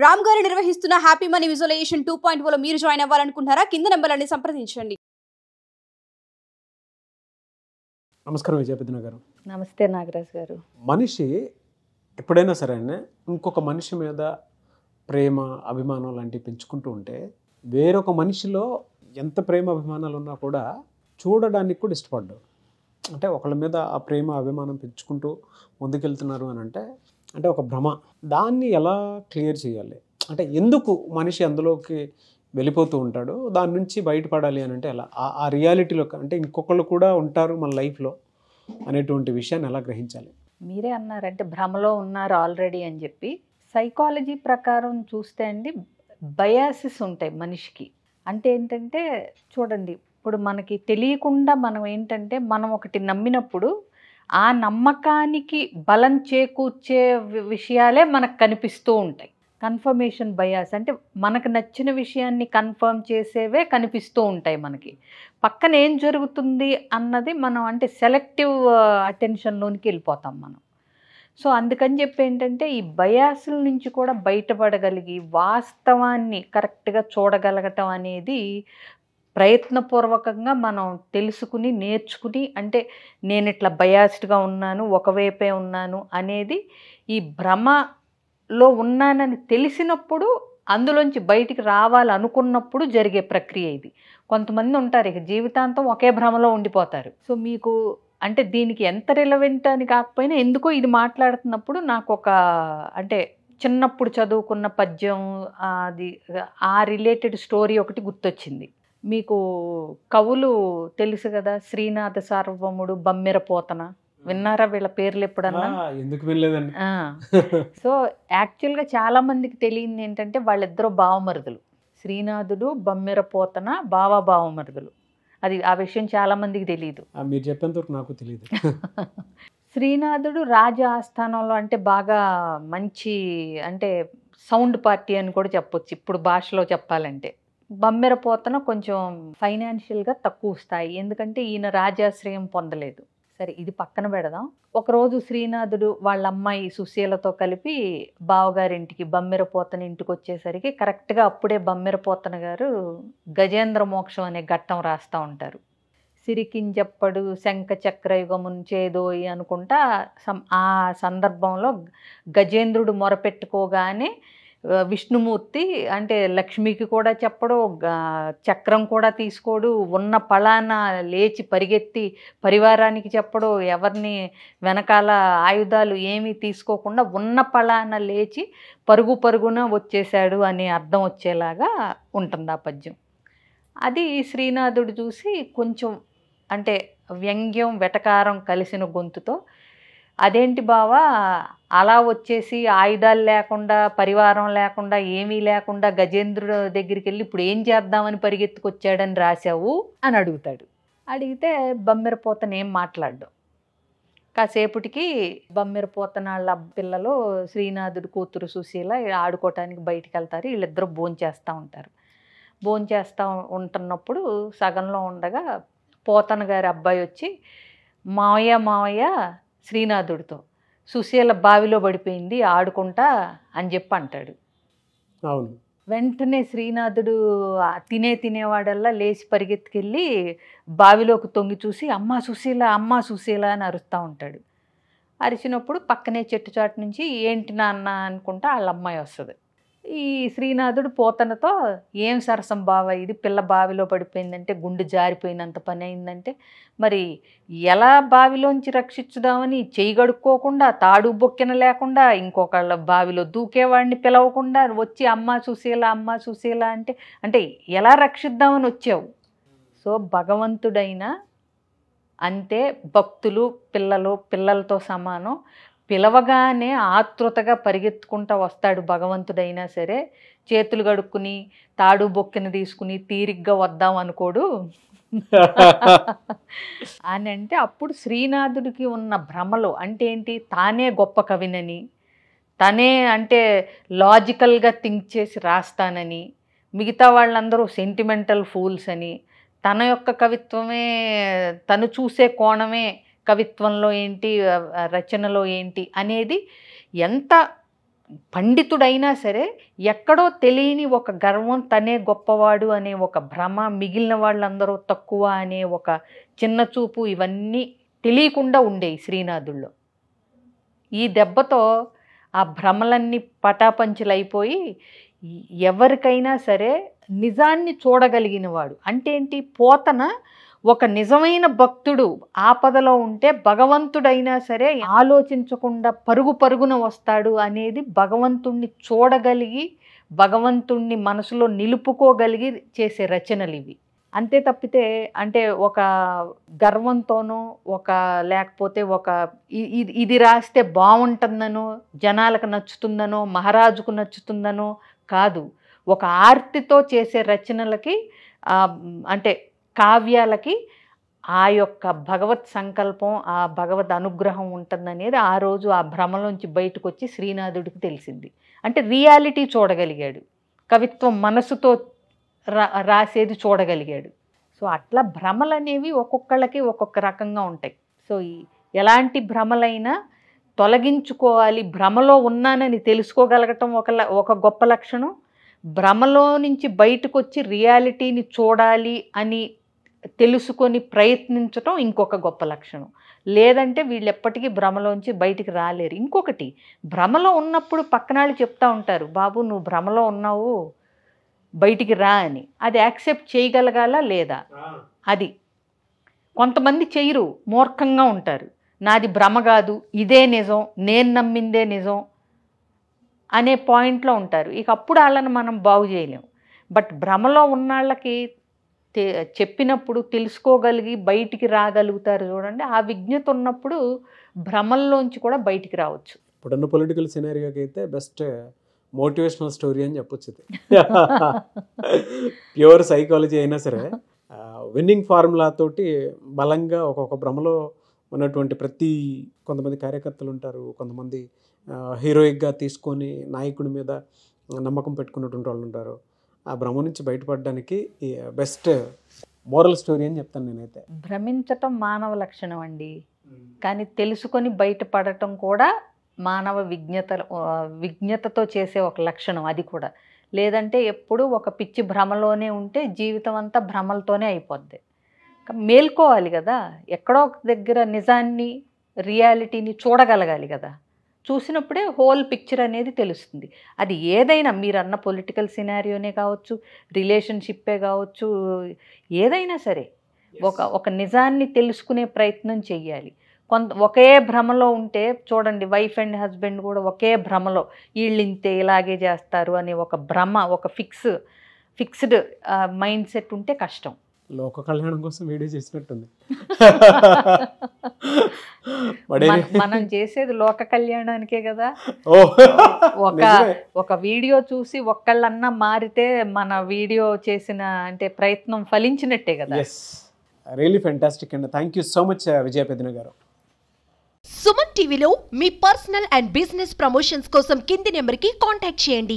రామ్ గారు నిర్వహిస్తున్న happy money visualisation 2.0 లో మీరు జాయిన్ అవ్వాలనుకుంటున్నారా? కింద నెంబర్లని సంప్రదించండి. నమస్కారం విజయపతిన గారు. నమస్తే నాగరాజ్ గారు. మనిషి ఎప్పుడైనా సరే ఇంకొక మనిషి మీద ప్రేమ అభిమానం లాంటివి పెంచుకుంటూ ఉంటే వేరొక మనిషిలో ఎంత ప్రేమ అభిమానాలు ఉన్నా కూడా చూడడానికి కూడా ఇష్టపడ్డాడు. అంటే ఒకళ్ళ మీద ఆ ప్రేమ అభిమానం పెంచుకుంటూ ముందుకెళ్తున్నారు అని అంటే ఒక భ్రమ. దాన్ని ఎలా క్లియర్ చేయాలి? అంటే ఎందుకు మనిషి అందులోకి వెళ్ళిపోతూ ఉంటాడు, దాని నుంచి బయటపడాలి అని అంటే ఎలా? ఆ రియాలిటీలో అంటే ఇంకొకళ్ళు కూడా ఉంటారు మన లైఫ్లో అనేటువంటి విషయాన్ని ఎలా గ్రహించాలి? మీరే అన్నారంటే భ్రమలో ఉన్నారు ఆల్రెడీ అని చెప్పి. సైకాలజీ ప్రకారం చూస్తే అండి బయాసెస్ ఉంటాయి మనిషికి. అంటే ఏంటంటే చూడండి, ఇప్పుడు మనకి తెలియకుండా మనం ఒకటి నమ్మినప్పుడు ఆ నమ్మకానికి బలం చేకూర్చే విషయాలే మనకు కనిపిస్తూ ఉంటాయి. కన్ఫర్మేషన్ బయాస్ అంటే మనకు నచ్చిన విషయాన్ని కన్ఫర్మ్ చేసేవే కనిపిస్తూ ఉంటాయి మనకి. పక్కన ఏం జరుగుతుంది అన్నది మనం అంటే సెలెక్టివ్ అటెన్షన్లోనికి వెళ్ళిపోతాం మనం. సో అందుకని చెప్పి ఏంటంటే ఈ బయాసుల నుంచి కూడా బయటపడగలిగి వాస్తవాన్ని కరెక్ట్గా చూడగలగటం అనేది ప్రయత్నపూర్వకంగా మనం తెలుసుకుని నేర్చుకుని, అంటే నేను ఇట్లా బయాస్డ్గా ఉన్నాను, ఒకవైపే ఉన్నాను అనేది ఈ భ్రమలో ఉన్నానని తెలిసినప్పుడు అందులోంచి బయటికి రావాలనుకున్నప్పుడు జరిగే ప్రక్రియ ఇది. కొంతమంది ఉంటారు ఇక జీవితాంతం ఒకే భ్రమలో ఉండిపోతారు. సో మీకు అంటే దీనికి ఎంత రిలవెంట్ అని కాకపోయినా ఎందుకో ఇది మాట్లాడుతున్నప్పుడు నాకు ఒక అంటే చిన్నప్పుడు చదువుకున్న పద్యం అది ఆ రిలేటెడ్ స్టోరీ ఒకటి గుర్తొచ్చింది. మీకు కవులు తెలుసు కదా, శ్రీనాథ సార్వభౌముడు, బమ్మెర పోతన. విన్నారా వీళ్ళ పేర్లు ఎప్పుడన్నా? ఎందుకు వెళ్ళలేదండి. సో యాక్చువల్గా చాలా మందికి తెలియదు ఏంటంటే వాళ్ళిద్దరూ బావమరుదులు. శ్రీనాథుడు, బమ్మెర పోతన బావమరుదులు. అది ఆ విషయం చాలా మందికి తెలియదు. మీరు చెప్పేంతవరకు నాకు తెలియదు. శ్రీనాథుడు రాజ ఆస్థానంలో అంటే బాగా మంచి అంటే సౌండ్ పార్టీ అని కూడా చెప్పొచ్చు ఇప్పుడు భాషలో చెప్పాలంటే. బమ్మెర పోతన కొంచెం ఫైనాన్షియల్గా తక్కువ స్థాయి, ఎందుకంటే ఈయన రాజాశ్రయం పొందలేదు. సరే ఇది పక్కన పెడదాం. ఒకరోజు శ్రీనాథుడు వాళ్ళ అమ్మాయి సుశీలతో కలిపి బావగారింటికి బమ్మెర పోతన ఇంటికి వచ్చేసరికి కరెక్ట్గా అప్పుడే బమ్మెర పోతన గారు గజేంద్ర మోక్షం అనే ఘట్టం రాస్తూ ఉంటారు. సిరికింజప్పడు శంఖ చక్రయుగమున్ చేదోయి అనుకుంటా ఆ సందర్భంలో గజేంద్రుడు మొరపెట్టుకోగానే విష్ణుమూర్తి అంటే లక్ష్మికి కూడా చెప్పడు, చక్రం కూడా తీసుకోడు, ఉన్న పళాన లేచి పరిగెత్తి పరివారానికి చెప్పడు, ఎవరిని వెనకాల ఆయుధాలు ఏమీ తీసుకోకుండా ఉన్న పళాన లేచి పరుగున వచ్చేసాడు అనే అర్థం వచ్చేలాగా ఉంటుంది ఆ పద్యం. అది శ్రీనాథుడు చూసి కొంచెం అంటే వ్యంగ్యం వెటకారం కలిసిన గొంతుతో, అదేంటి బావా అలా వచ్చేసి ఆయుధాలు లేకుండా పరివారం లేకుండా ఏమీ లేకుండా గజేంద్రుడు దగ్గరికి వెళ్ళి ఇప్పుడు ఏం చేద్దామని పరిగెత్తుకొచ్చాడని రాశావు అని అడుగుతాడు. అడిగితే బమ్మెర పోతన ఏం మాట్లాడ్డాం. కాసేపటికి బమ్మెర పోతన వాళ్ళ పిల్లలు శ్రీనాథుడు కూతురు సుశీల ఆడుకోవటానికి బయటికి వెళ్తారు. వీళ్ళిద్దరూ భోంచేస్తూ ఉంటారు. భోంచేస్తూ ఉంటున్నప్పుడు సగంలో ఉండగా పోతన గారి అబ్బాయి వచ్చి మావయ్య శ్రీనాథుడితో సుశీల బావిలో పడిపోయింది ఆడుకుంటా అని చెప్పి అంటాడు. అవును. వెంటనే శ్రీనాథుడు తినేవాడల్లా లేచి పరిగెత్తుకెళ్ళి బావిలోకి తొంగి చూసి అమ్మా సుశీల అని అరుస్తూ ఉంటాడు. అరిచినప్పుడు పక్కనే చెట్టు చాటు నుంచి ఏంటి నాన్న అనుకుంటా వాళ్ళ అమ్మాయి వస్తుంది. ఈ శ్రీనాథుడు పోతనతో ఏం సరసం బావ ఇది, పిల్ల బావిలో పడిపోయిందంటే గుండె జారిపోయినంత పని అయిందంటే మరి ఎలా బావిలోంచి రక్షించుదామని చెయ్యి గడుక్కోకుండా తాడు బొక్కెన లేకుండా ఇంకొకళ్ళ బావిలో దూకేవాడిని పిలవకుండా వచ్చి అమ్మ సుశీల అంటే ఎలా రక్షిద్దామని వచ్చావు? సో భగవంతుడైనా అంతే, భక్తులు పిల్లలతో సమానం. పిలవగానే ఆతృతగా పరిగెత్తుకుంటూ వస్తాడు భగవంతుడైనా సరే. చేతులు కడుక్కుని తాడు బొక్కెన తీసుకుని తీరిగ్గా వద్దాం అనుకోడు అని అంటే అప్పుడు శ్రీనాథుడికి ఉన్న భ్రమలో అంటే ఏంటి, తానే గొప్ప కవినని, తనే అంటే లాజికల్గా థింక్ చేసి రాస్తానని, మిగతా వాళ్ళందరూ సెంటిమెంటల్ ఫూల్స్ అని, తన యొక్క కవిత్వమే తను చూసే కోణమే కవిత్వంలో ఏంటి రచనలో ఏంటి అనేది ఎంత పండితుడైనా సరే ఎక్కడో తెలియని ఒక గర్వం, తనే గొప్పవాడు అనే ఒక భ్రమ, మిగిలిన వాళ్ళందరూ తక్కువ అనే ఒక చిన్న చూపు, ఇవన్నీ తెలియకుండా ఉండేవి శ్రీనాథుల్లో. ఈ దెబ్బతో ఆ భ్రమలన్నీ పటాపంచులైపోయి ఎవరికైనా సరే నిజాన్ని చూడగలిగిన వాడు అంటే ఏంటి, పోతన ఒక నిజమైన భక్తుడు ఆపదలో ఉంటే భగవంతుడైనా సరే ఆలోచించకుండా పరుగు పరుగున వస్తాడు అనేది భగవంతుణ్ణి చూడగలిగి భగవంతుణ్ణి మనసులో నిలుపుకోగలిగి చేసే రచనలు ఇవి. అంతే తప్పితే అంటే ఒక గర్వంతోనో లేకపోతే ఇది రాస్తే బాగుంటుందనో, జనాలకు నచ్చుతుందనో, మహారాజుకు నచ్చుతుందనో కాదు. ఒక ఆర్తితో చేసే రచనలకి అంటే కావ్యాలకి ఆ యొక్క భగవత్ సంకల్పం, ఆ భగవద్ అనుగ్రహం ఉంటుందనేది ఆ రోజు ఆ భ్రమలోంచి బయటకు వచ్చి శ్రీనాథుడికి తెలిసింది. అంటే రియాలిటీ చూడగలిగాడు, కవిత్వం మనసుతో రాసేది చూడగలిగాడు. సో అట్లా భ్రమలు అనేవి ఒక్కొక్కళ్ళకి ఒక్కొక్క రకంగా ఉంటాయి. సో ఎలాంటి భ్రమలైనా తొలగించుకోవాలి. భ్రమలో ఉన్నానని తెలుసుకోగలగటం ఒక గొప్ప లక్షణం. భ్రమలో నుంచి బయటకు వచ్చి రియాలిటీని చూడాలి అని తెలుసుకొని ప్రయత్నించటం ఇంకొక గొప్ప లక్షణం. లేదంటే వీళ్ళు ఎప్పటికీ భ్రమలోంచి బయటికి రాలేరు. ఇంకొకటి, భ్రమలో ఉన్నప్పుడు పక్కనాళ్ళు చెప్తా ఉంటారు, బాబు నువ్వు భ్రమలో ఉన్నావు బయటికి రా అని. అది యాక్సెప్ట్ చేయగలగాలా లేదా? అది కొంతమంది చెయ్యరు, మూర్ఖంగా ఉంటారు. నాది భ్రమ కాదు, ఇదే నిజం, నేను నమ్మిందే నిజం అనే పాయింట్లో ఉంటారు. ఇక అప్పుడు వాళ్ళని మనం బాగు చేయలేము. బట్ భ్రమలో ఉన్నాళ్ళకి చెప్పినప్పుడు తెలుసుకోగలిగి బయటికి రాగలుగుతారు చూడండి. ఆ విజ్ఞత ఉన్నప్పుడు భ్రమల్లోంచి కూడా బయటికి రావచ్చు. ఇప్పుడున్న పొలిటికల్ సినారియోకి అయితే బెస్ట్ మోటివేషనల్ స్టోరీ అని చెప్పొచ్చు. ప్యూర్ సైకాలజీ అయినా సరే విన్నింగ్ ఫార్ములా తోటి బలంగా ఒక్కొక్క భ్రమలో ఉన్నటువంటి కొంతమంది కార్యకర్తలు ఉంటారు, కొంతమంది హీరోయిక్గా తీసుకొని నాయకుడి మీద నమ్మకం పెట్టుకున్నటువంటి వాళ్ళు ఉంటారు. ఆ భ్రమ నుంచి బయటపడడానికి బెస్ట్ మోరల్ స్టోరీ అని చెప్తాను నేనైతే. భ్రమించటం మానవ లక్షణం అండి, కానీ తెలుసుకొని బయటపడటం కూడా మానవ విజ్ఞతతో చేసే ఒక లక్షణం అది కూడా. లేదంటే ఎప్పుడు ఒక పిచ్చి భ్రమలోనే ఉంటే జీవితం అంతా భ్రమలతోనే అయిపోద్ది. మేల్కోవాలి కదా, ఎక్కడో ఒక దగ్గర నిజాన్ని, రియాలిటీని చూడగలగాలి కదా. చూసినప్పుడే హోల్ పిక్చర్ అనేది తెలుస్తుంది. అది ఏదైనా, మీరు అన్న పొలిటికల్ సినారియోనే కావచ్చు, రిలేషన్షిప్పే కావచ్చు, ఏదైనా సరే ఒక నిజాన్ని తెలుసుకునే ప్రయత్నం చెయ్యాలి. ఒకే భ్రమలో ఉంటే చూడండి, వైఫ్ అండ్ హస్బెండ్ కూడా ఒకే భ్రమలో వీళ్ళు ఇంతే ఇలాగే చేస్తారు అనే ఒక భ్రమ, ఒక ఫిక్స్డ్ మైండ్ సెట్ ఉంటే కష్టం. లోక కళ్యాణం కోసం వీడియో చేసినట్టుంది. మనం చేసేది లోక కళ్యాణానికే కదా. ఒక వీడియో చూసి ఒక్కళ్ళన్నా మారితే మన వీడియో చేసిన అంటే ప్రయత్నం ఫలించినట్టే కదా. రియల్లీ ఫెంటాస్టిక్ అండి. థ్యాంక్ యూ సో మచ్ విజయ పెద్దన గారు. సుమన్ టీవీలో మీ పర్సనల్ అండ్ బిజినెస్ ప్రమోషన్స్ కోసం కింది నెంబర్కి కాంటాక్ట్ చేయండి.